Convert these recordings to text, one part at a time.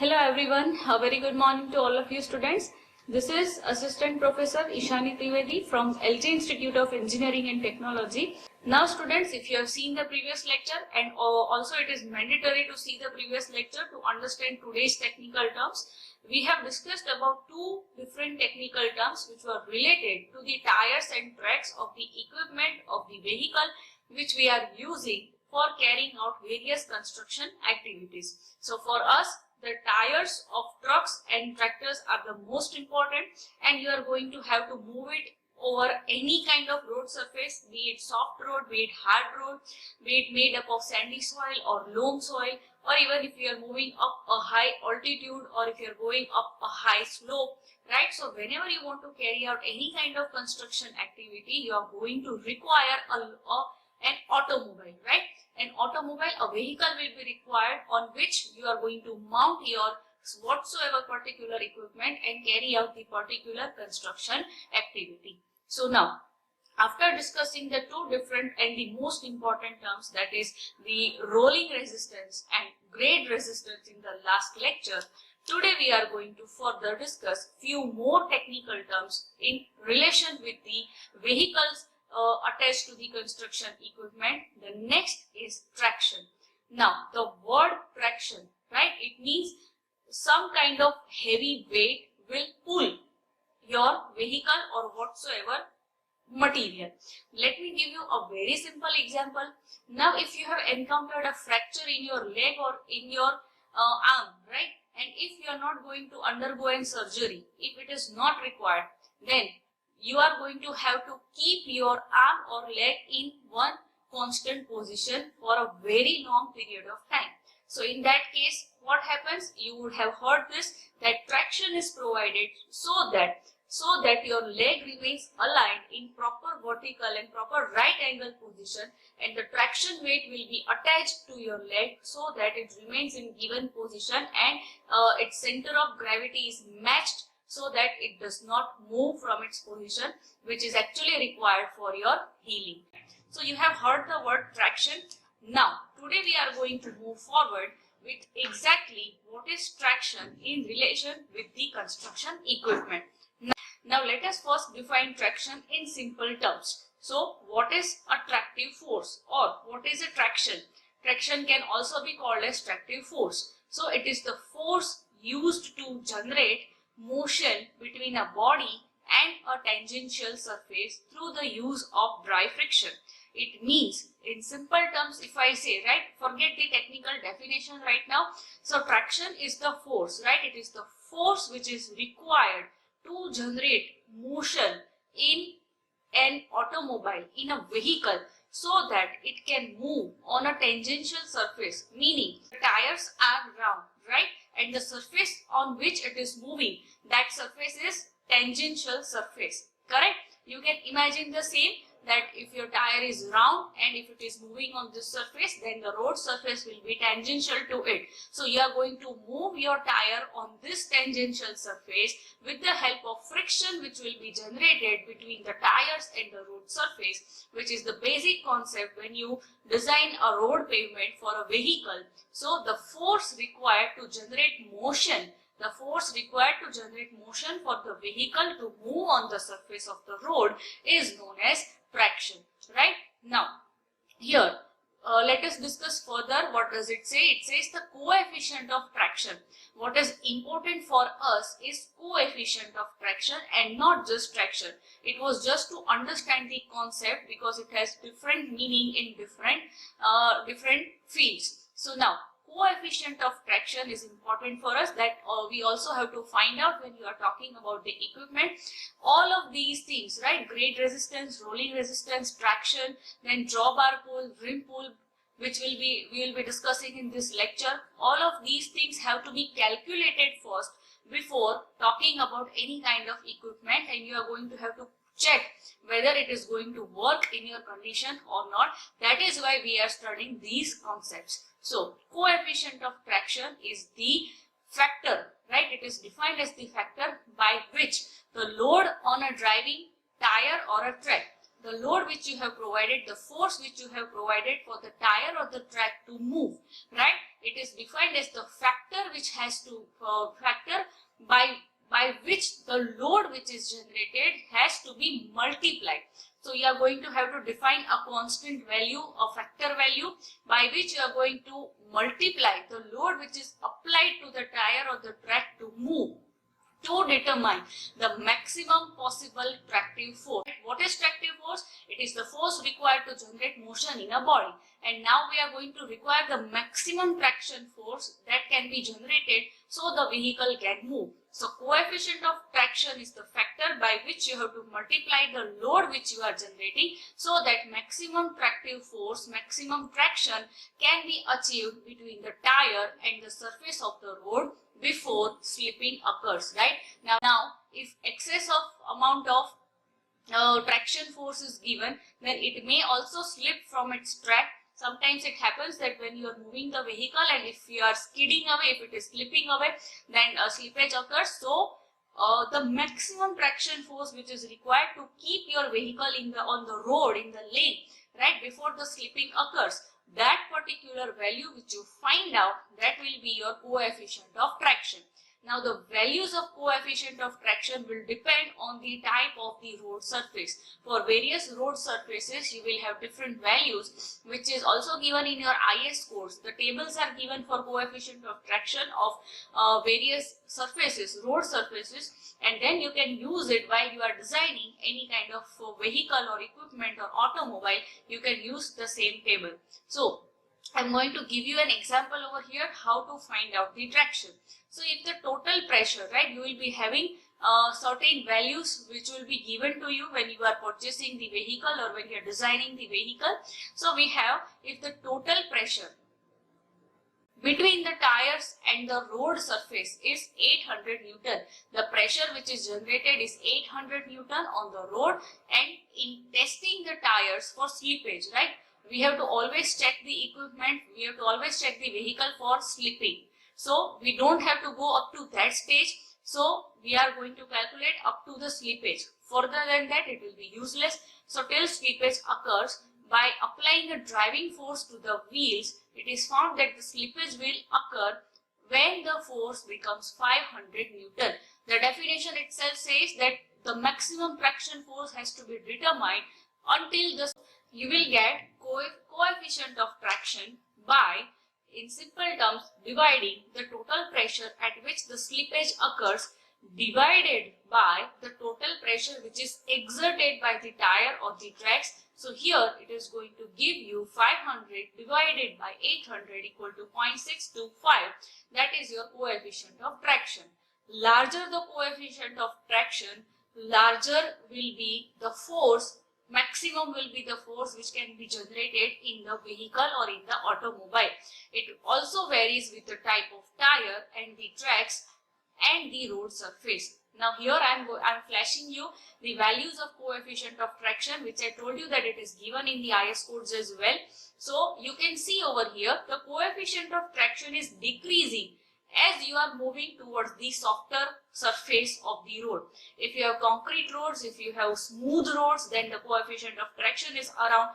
Hello everyone, a very good morning to all of you students. This is Assistant Professor Ishani Trivedi from LG Institute of Engineering and Technology. Now students, if you have seen the previous lecture and also it is mandatory to see the previous lecture to understand today's technical terms, we have discussed about two different technical terms which were related to the tires and tracks of the equipment of the vehicle which we are using for carrying out various construction activities. So for us, the tires of trucks and tractors are the most important, and you are going to have to move it over any kind of road surface, be it soft road, be it hard road, be it made up of sandy soil or loam soil, or even if you are moving up a high altitude or if you are going up a high slope, right? So whenever you want to carry out any kind of construction activity, you are going to require an automobile, right? An automobile, a vehicle will be required on which you are going to mount your whatsoever particular equipment and carry out the particular construction activity. So now, after discussing the two different and the most important terms, that is the rolling resistance and grade resistance in the last lecture, today we are going to further discuss few more technical terms in relation with the vehicles attached to the construction equipment. The next is traction. Now, the word traction, right? It means some kind of heavy weight will pull your vehicle or whatsoever material. Let me give you a very simple example. Now, if you have encountered a fracture in your leg or in your arm, right? And if you are not going to undergo an surgery, if it is not required, then you are going to have to keep your arm or leg in one constant position for a very long period of time. So in that case, what happens? You would have heard this, that traction is provided so that your leg remains aligned in proper vertical and proper right angle position, and the traction weight will be attached to your leg so that it remains in given position and its center of gravity is matched so that it does not move from its position, which is actually required for your healing. So you have heard the word traction. Now, today we are going to move forward with exactly what is traction in relation with the construction equipment. Now let us first define traction in simple terms. So what is a tractive force, or what is a traction? Traction can also be called as tractive force. So it is the force used to generate motion between a body and a tangential surface through the use of dry friction. It means, in simple terms, if I say, right, forget the technical definition right now. So traction is the force, right? It is the force which is required to generate motion in an automobile, in a vehicle, so that it can move on a tangential surface, meaning the tires are round, right? And the surface on which it is moving, that surface is tangential surface, correct? You can imagine the same, that if your tire is round and if it is moving on this surface, then the road surface will be tangential to it. So you are going to move your tire on this tangential surface with the help of friction which will be generated between the tires and the road surface, which is the basic concept when you design a road pavement for a vehicle. So the force required to generate motion, the force required to generate motion for the vehicle to move on the surface of the road is known as traction, right? Now, here, let us discuss further. What does it say? It says the coefficient of traction. What is important for us is coefficient of traction and not just traction. It was just to understand the concept because it has different meaning in different fields. So now, coefficient of traction is important for us, that we also have to find out when you are talking about the equipment. All of these things, right? Grade resistance, rolling resistance, traction, then drawbar pull, rim pull, which we will be discussing in this lecture. All of these things have to be calculated first before talking about any kind of equipment, and you are going to have to check whether it is going to work in your condition or not. That is why we are studying these concepts. So, coefficient of traction is the factor, right? It is defined as the factor by which the load on a driving tire or a track the load which you have provided, the force which you have provided for the tire or the track to move, right? It is defined as the factor which has to factor by which the load which is generated has to be multiplied. So you are going to have to define a constant value, a factor value by which you are going to multiply the load which is applied to the tire or the track to move, to determine the maximum possible tractive force. What is tractive force? It is the force required to generate motion in a body. And now we are going to require the maximum traction force that can be generated so the vehicle can move. So coefficient of traction is the factor by which you have to multiply the load which you are generating so that maximum tractive force, maximum traction can be achieved between the tire and the surface of the road before slipping occurs, right? Now if excess of amount of traction force is given, then it may also slip from its track. Sometimes it happens that when you are moving the vehicle and if you are skidding away, if it is slipping away, then a slippage occurs. So the maximum traction force which is required to keep your vehicle on the road, in the lane, right, before the slipping occurs, that particular value which you find out, that will be your coefficient of traction. Now the values of coefficient of traction will depend on the type of the road surface. For various road surfaces you will have different values, which is also given in your IS course. The tables are given for coefficient of traction of various surfaces, road surfaces, and then you can use it while you are designing any kind of vehicle or equipment or automobile. You can use the same table. So I'm going to give you an example over here how to find out the traction. So if the total pressure, right, you will be having certain values which will be given to you when you are purchasing the vehicle or when you are designing the vehicle. So we have, if the total pressure between the tires and the road surface is 800 Newton. The pressure which is generated is 800 Newton on the road, and in testing the tires for slippage, right, we have to always check the equipment, we have to always check the vehicle for slipping. So we don't have to go up to that stage. So we are going to calculate up to the slippage. Further than that it will be useless. So till slippage occurs, by applying a driving force to the wheels, it is found that the slippage will occur when the force becomes 500 Newton. The definition itself says that the maximum traction force has to be determined until the you will get coefficient of traction by, in simple terms, dividing the total pressure at which the slippage occurs divided by the total pressure which is exerted by the tire or the tracks. So here it is going to give you 500 divided by 800 equal to 0.625. That is your coefficient of traction. Larger the coefficient of traction, larger will be the force, maximum will be the force which can be generated in the vehicle or in the automobile. It also varies with the type of tire and the tracks and the road surface. Now here I am flashing you the values of coefficient of traction, which I told you that it is given in the IS codes as well. So you can see over here the coefficient of traction is decreasing as you are moving towards the softer surface of the road. If you have concrete roads, if you have smooth roads, then the coefficient of traction is around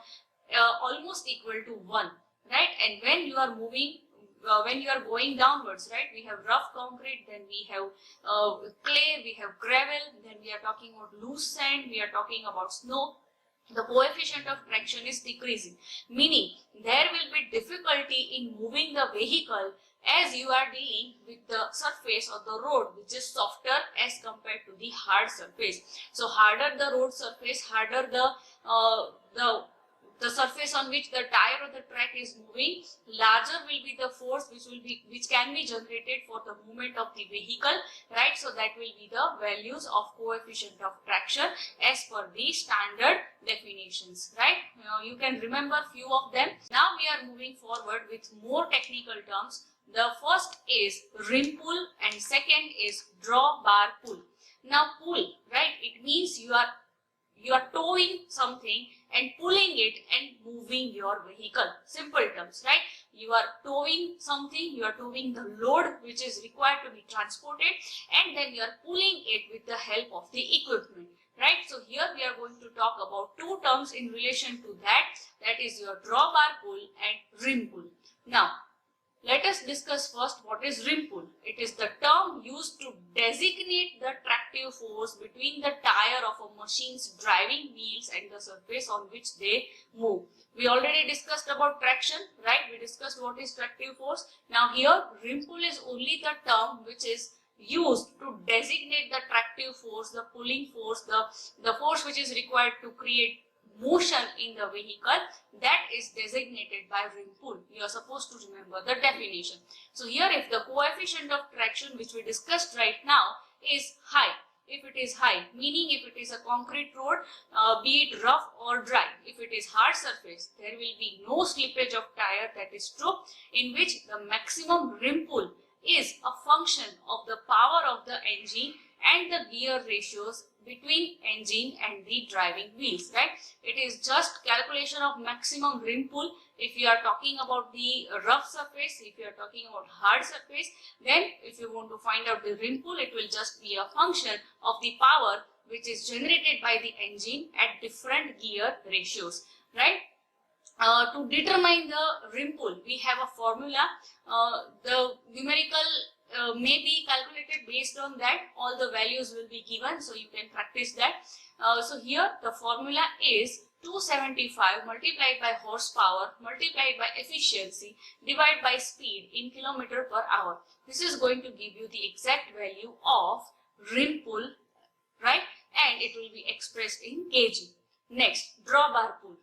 almost equal to 1, right? And when you are moving, when you are going downwards, right, we have rough concrete, then we have clay, we have gravel, then we are talking about loose sand, we are talking about snow. The coefficient of traction is decreasing, meaning there will be difficulty in moving the vehicle as you are dealing with the surface of the road which is softer as compared to the hard surface. So harder the road surface, harder the surface on which the tire or the track is moving, larger will be the force which can be generated for the movement of the vehicle, right? So that will be the values of coefficient of traction as per the standard definitions, right? You can remember few of them. Now we are moving forward with more technical terms. The first is rim pull and second is draw bar pull. Now pull, right, it means you are towing something and pulling it and moving your vehicle. Simple terms, right? You are towing something, you are towing the load which is required to be transported, and then you are pulling it with the help of the equipment. right? So here we are going to talk about two terms in relation to that, that is your drawbar pull and rim pull. Now, let us discuss first what is rim pull. It is the term used to designate the tractive force between the tire of a machine's driving wheels and the surface on which they move. We already discussed about traction, right? We discussed what is tractive force. Now here, rim pull is only the term which is used to designate the tractive force, the pulling force, the force which is required to create motion in the vehicle, that is designated by rim pull. You are supposed to remember the definition. So here, if the coefficient of traction which we discussed right now is high, if it is high, meaning if it is a concrete road, be it rough or dry, if it is hard surface, there will be no slippage of tire, that is true, in which the maximum rim pull is a function of the power of the engine and the gear ratios between engine and the driving wheels, right? It is just calculation of maximum rim pull. If you are talking about the rough surface, if you are talking about hard surface, then if you want to find out the rim pull, it will just be a function of the power which is generated by the engine at different gear ratios, right? To determine the rim pull, we have a formula. The numerical may be calculated based on that. All the values will be given, so you can practice that. So here the formula is 275 multiplied by horsepower multiplied by efficiency divided by speed in kilometer per hour. This is going to give you the exact value of rim pull, right? And it will be expressed in kg. Next, drawbar pull.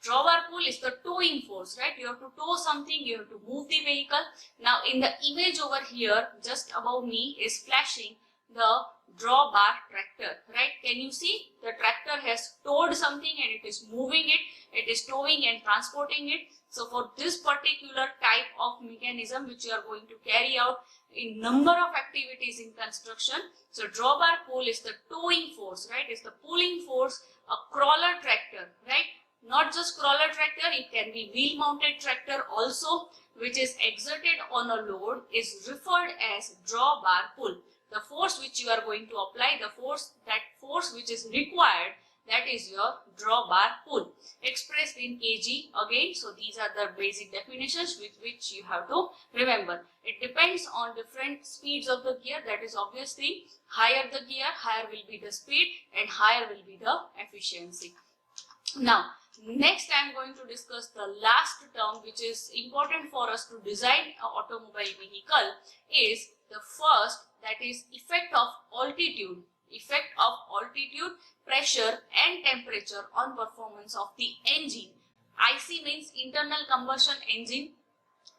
Drawbar pull is the towing force, right? You have to tow something, you have to move the vehicle. Now in the image over here, just above me is flashing the drawbar tractor, right? Can you see? The tractor has towed something and it is moving it. It is towing and transporting it. So for this particular type of mechanism which you are going to carry out in number of activities in construction, so drawbar pull is the towing force, right? It's the pulling force, a crawler tractor, right? Not just crawler tractor, it can be wheel mounted tractor also, which is exerted on a load, is referred as drawbar pull. The force which you are going to apply, that force which is required, that is your drawbar pull, expressed in kg again. So these are the basic definitions with which you have to remember. It depends on different speeds of the gear, that is obviously higher the gear, higher will be the speed and higher will be the efficiency. Now, next I am going to discuss the last term which is important for us to design an automobile vehicle, is the first, that is effect of altitude. Effect of altitude, pressure and temperature on performance of the engine. IC means internal combustion engine.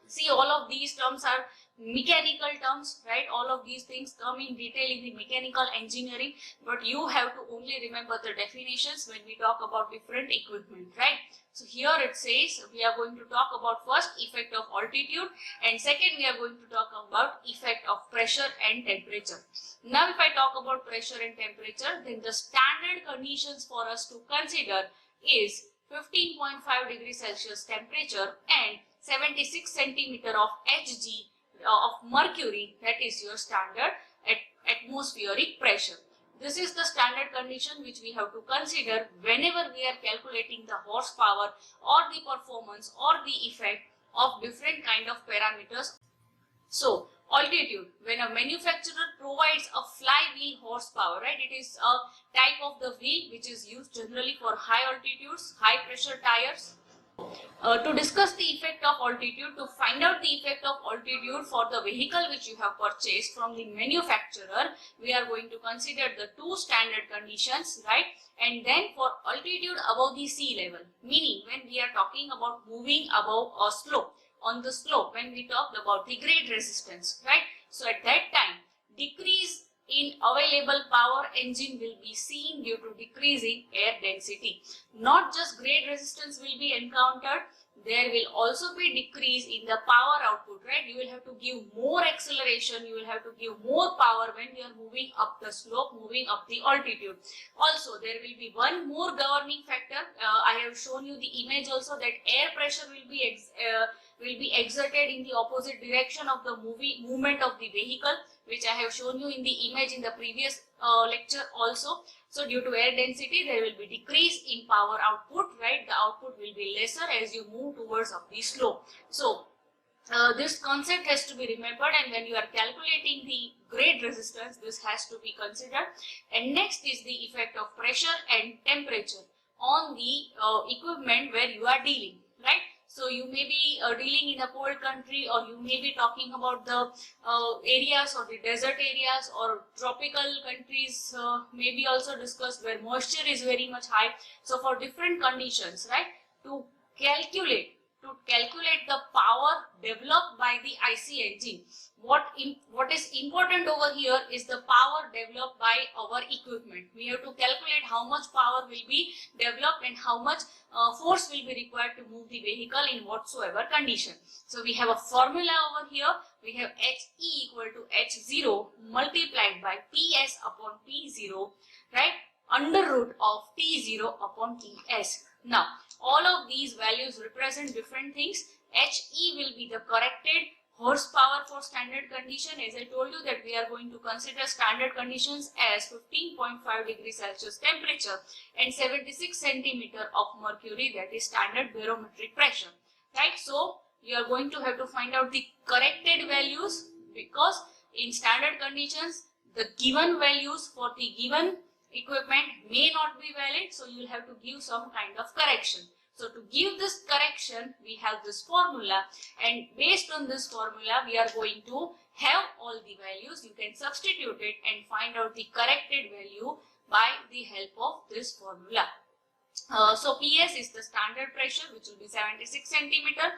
See, all of these terms are mechanical terms, right? All of these things come in detail in the mechanical engineering, but you have to only remember the definitions when we talk about different equipment, right? So here it says we are going to talk about first effect of altitude, and second we are going to talk about effect of pressure and temperature. Now if I talk about pressure and temperature, then the standard conditions for us to consider is 15.5 degrees Celsius temperature and 76 centimeter of Hg of mercury, that is your standard atmospheric pressure. This is the standard condition which we have to consider whenever we are calculating the horsepower or the performance or the effect of different kind of parameters. So altitude, when a manufacturer provides a flywheel horsepower, right, it is a type of the wheel which is used generally for high altitudes, high pressure tires. To discuss the effect of altitude, to find out the effect of altitude for the vehicle which you have purchased from the manufacturer, we are going to consider the two standard conditions, right? And then for altitude above the sea level, meaning when we are talking about moving above a slope, on the slope, when we talked about the grade resistance, right? So at that time, decrease in available power engine will be seen due to decreasing air density. Not just grade resistance will be encountered, there will also be decrease in the power output, right? You will have to give more acceleration, you will have to give more power when you are moving up the slope, moving up the altitude. Also, there will be one more governing factor. I have shown you the image also, that air pressure will will be exerted in the opposite direction of the movement of the vehicle, which I have shown you in the image in the previous lecture also. So due to air density, there will be decrease in power output, right? The output will be lesser as you move towards of the slope. So this concept has to be remembered, and when you are calculating the grade resistance, this has to be considered. And next is the effect of pressure and temperature on the equipment where you are dealing, right? So you may be dealing in a cold country, or you may be talking about the areas or the desert areas or tropical countries, may be also discussed where moisture is very much high. So for different conditions, right, to calculate the power developed by the IC engine, what is important over here is the power developed by our equipment. We have to calculate how much power will be developed and how much force will be required to move the vehicle in whatsoever condition. So we have a formula over here. We have HE equal to H0 multiplied by PS upon P0, right, under root of T0 upon Ts. Now, all of these values represent different things. HE will be the corrected horsepower for standard condition. As I told you that we are going to consider standard conditions as 15.5 degrees Celsius temperature and 76 centimeter of mercury, that is standard barometric pressure, right? So you are going to have to find out the corrected values, because in standard conditions the given values for the given equipment may not be valid, so you will have to give some kind of correction. So to give this correction, we have this formula, and based on this formula we are going to have all the values. You can substitute it and find out the corrected value by the help of this formula. So PS is the standard pressure, which will be 76 centimeter.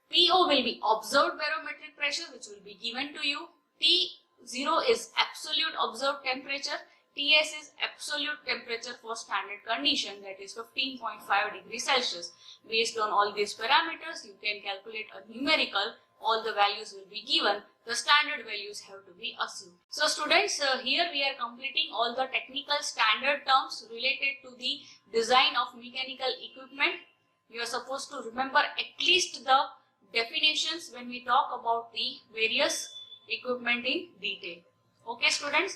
PO will be observed barometric pressure, which will be given to you. T0 is absolute observed temperature. Ts is absolute temperature for standard condition, that is 15.5 degrees Celsius. Based on all these parameters, you can calculate a numerical. All the values will be given. The standard values have to be assumed. So students, here we are completing all the technical standard terms related to the design of mechanical equipment. You are supposed to remember at least the definitions when we talk about the various equipment in detail. Okay students,